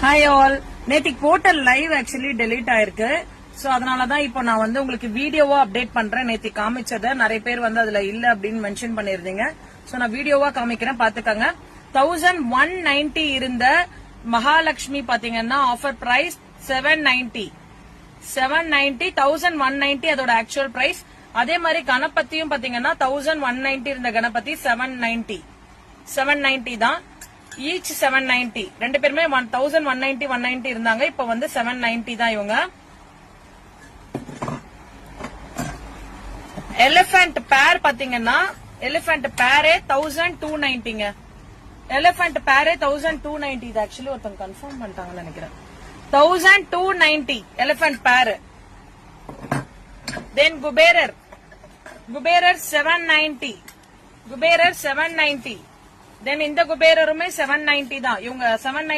Hi all. நேத்திக்கு போட்ட live actually delete ஆயிருக்கு. சோ அதனாலதான் இப்போ நான் வந்து உங்களுக்கு வீடியோவா அப்டேட் பண்றேன். நேத்தி காமிச்சத நிறைய பேர் வந்து அதுல இல்ல அப்படின்னு மென்ஷன் பண்ணிருந்தீங்க. சோ நான் வீடியோவா காமிக்கிறேன், பாத்துக்கங்க. 1190 இருந்த மகாலட்சுமி பாத்தீங்கன்னா ஆஃபர் பிரைஸ் 790. 1190 அதோட ஆக்சுவல் பிரைஸ். அதே மாதிரி கணபதியும் பாத்தீங்கன்னா 1190 இருந்த கணபதி 790 தான். ஈச் 790. ரெண்டு பேருமே 1190 இருந்தாங்க. இப்ப வந்து 790 தான் இவங்க. எலிபென்ட் பேர் பாத்தீங்கன்னா எலிபென்ட் பேரே 1290ங்க. எலிபென்ட் பேரே 1290. இது ஆக்சுவலி ஒருத்தங்க கன்ஃபார்ம் பண்ணிட்டாங்கன்னு நினைக்கிறேன். 1290 எலிபென்ட் பேர். தென் குபேரர் 790. குபேரர் 790. தென் இந்த குபேரருமே 790 தான். இவங்க 790